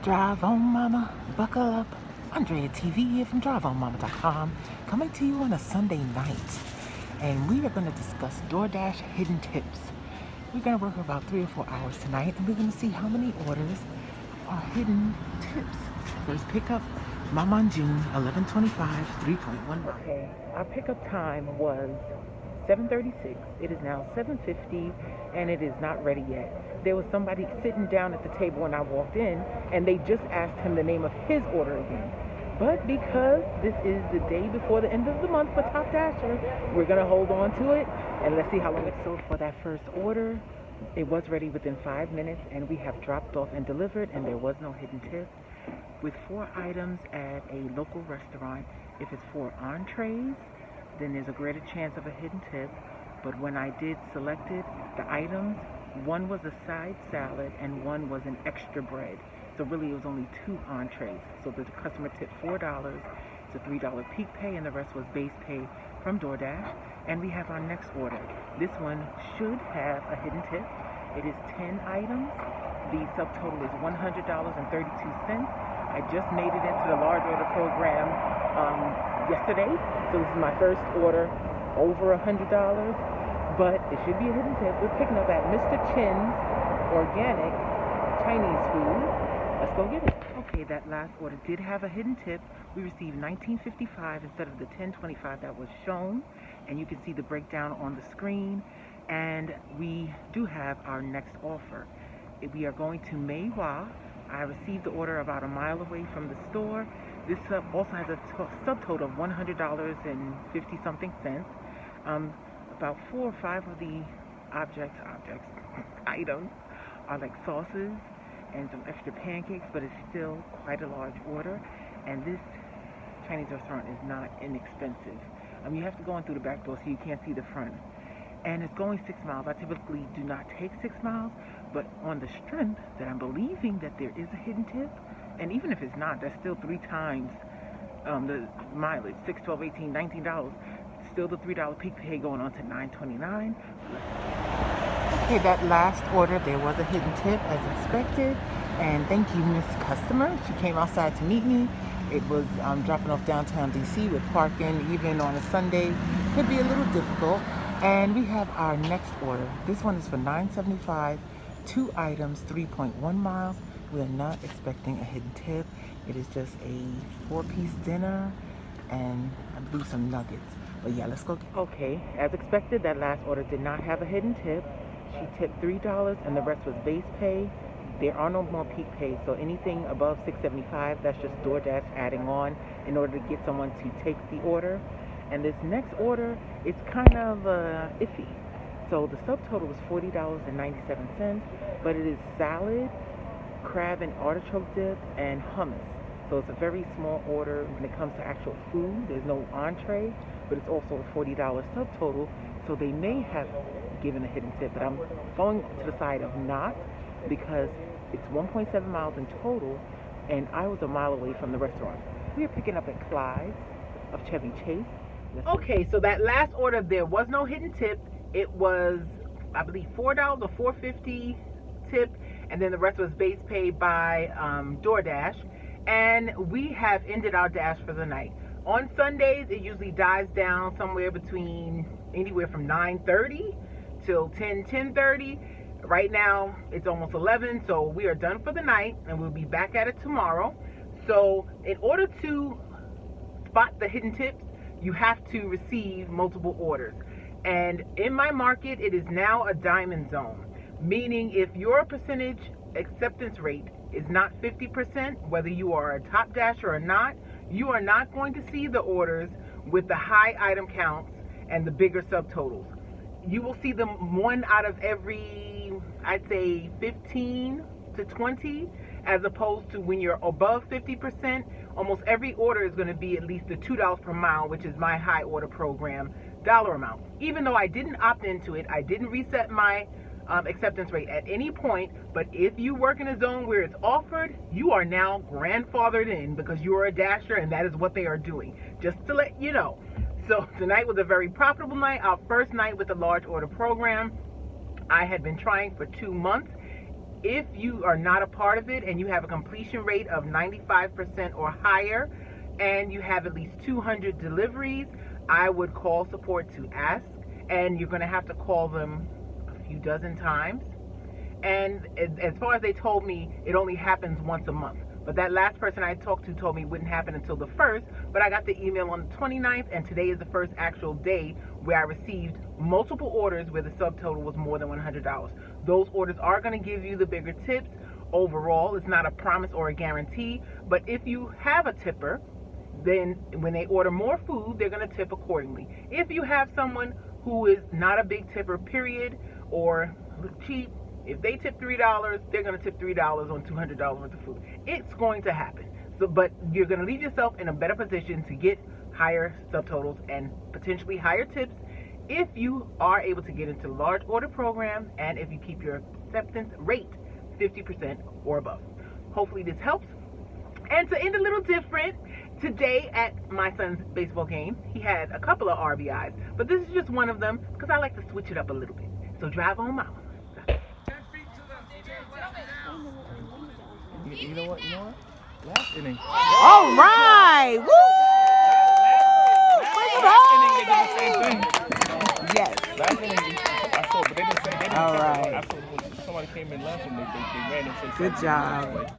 Drive on Mama, buckle up. Andrea TV here from driveonmama.com, coming to you on a Sunday night. And we are going to discuss Doordash hidden tips. We're going to work for about 3 or 4 hours tonight, and we're going to see how many orders are hidden tips. First pickup, Mama June, 11:25, 3.1 miles. Okay, our pickup time was 7:36. It is now 7:50, and it is not ready yet. There was somebody sitting down at the table when I walked in, and they just asked him the name of his order again. But because this is the day before the end of the month for Top Dasher, we're going to hold on to it, and let's see how long it sold for that first order. It was ready within 5 minutes, and we have dropped off and delivered, and there was no hidden tip. With 4 items at a local restaurant, if it's 4 entrees, then there's a greater chance of a hidden tip. But when I did select it, the items, one was a side salad and one was an extra bread. So really it was only 2 entrees. So the customer tipped $4. It's a $3 peak pay, and the rest was base pay from Doordash. And we have our next order. This one should have a hidden tip. It is 10 items. The subtotal is $100.32. I just made it into the large order program yesterday. So this is my first order over $100. But it should be a hidden tip. We're picking up at Mr. Chin's Organic Chinese Food. Let's go get it. Okay, that last order did have a hidden tip. We received $19.55 instead of the $10.25 that was shown. And you can see the breakdown on the screen. And we do have our next offer. We are going to Meiwa. I received the order about a mile away from the store. This also has a subtotal of $100.50-something. About 4 or 5 of the items are like sauces and some extra pancakes, but it's still quite a large order. And this Chinese restaurant is not inexpensive. You have to go in through the back door so you can't see the front. And it's going 6 miles. I typically do not take 6 miles, but on the strength that I'm believing that there is a hidden tip, and even if it's not, that's still 3 times the mileage, $6, $12, $18, $19. Still the $3 peak pay going on to $9.29. Okay, that last order, there was a hidden tip as expected. And thank you, Miss Customer. She came outside to meet me. It was dropping off downtown DC with parking, even on a Sunday. Could be a little difficult. And we have our next order. This one is for $9.75, 2 items, 3.1 miles. We are not expecting a hidden tip. It is just a 4-piece dinner and I believe some nuggets. But yeah, let's go get it. Okay, as expected, that last order did not have a hidden tip. She tipped $3 and the rest was base pay. There are no more peak pays, so anything above $6.75, that's just Doordash adding on in order to get someone to take the order. And this next order, it's kind of iffy. So the subtotal was $40.97, but it is salad, crab and artichoke dip, and hummus. So it's a very small order when it comes to actual food. There's no entree, but it's also a $40 subtotal. So they may have given a hidden tip, but I'm going to the side of not, because it's 1.7 miles in total, and I was a mile away from the restaurant. We are picking up at Clyde's of Chevy Chase. Okay, so that last order, there was no hidden tip. It was, I believe, $4 or $4.50 tip, and then the rest was base paid by Doordash. And we have ended our dash for the night. On Sundays, it usually dies down somewhere between anywhere from 9:30 till 10:30. Right now, it's almost 11, so we are done for the night, and we'll be back at it tomorrow. So in order to spot the hidden tips, you have to receive multiple orders. And in my market, it is now a diamond zone, meaning if your percentage acceptance rate is not 50%, whether you are a top dasher or not, you are not going to see the orders with the high item counts and the bigger subtotals. You will see them 1 out of every, I'd say, 15 to 20, as opposed to when you're above 50%, almost every order is going to be at least the $2 per mile, which is my high order program dollar amount. Even though I didn't opt into it, I didn't reset my acceptance rate at any point, but if you work in a zone where it's offered, you are now grandfathered in because you are a dasher, and that is what they are doing, just to let you know. So tonight was a very profitable night, our first night with the large order program. I had been trying for 2 months. If you are not a part of it and you have a completion rate of 95% or higher and you have at least 200 deliveries, I would call support to ask, and you're going to have to call them a few dozen times. And as far as they told me, it only happens once a month. But that last person I talked to told me it wouldn't happen until the 1st, but I got the email on the 29th, and today is the first actual day where I received multiple orders where the subtotal was more than $100. Those orders are going to give you the bigger tips. Overall, it's not a promise or a guarantee, but if you have a tipper, then when they order more food, they're going to tip accordingly. If you have someone who is not a big tipper, period, or cheap, if they tip $3, they're going to tip $3 on $200 worth of food. It's going to happen. So, but you're going to leave yourself in a better position to get higher subtotals and potentially higher tips if you are able to get into large order programs and if you keep your acceptance rate 50% or above. Hopefully this helps. And to end a little different, today at my son's baseball game, he had a couple of RBIs, but this is just one of them because I like to switch it up a little bit. So drive on, mama. You know what? Last inning. All right! Woo! Last inning, they did the same thing. Yes. Last inning, I saw, but they didn't say. All right. I saw somebody came in last and they ran and said Good job.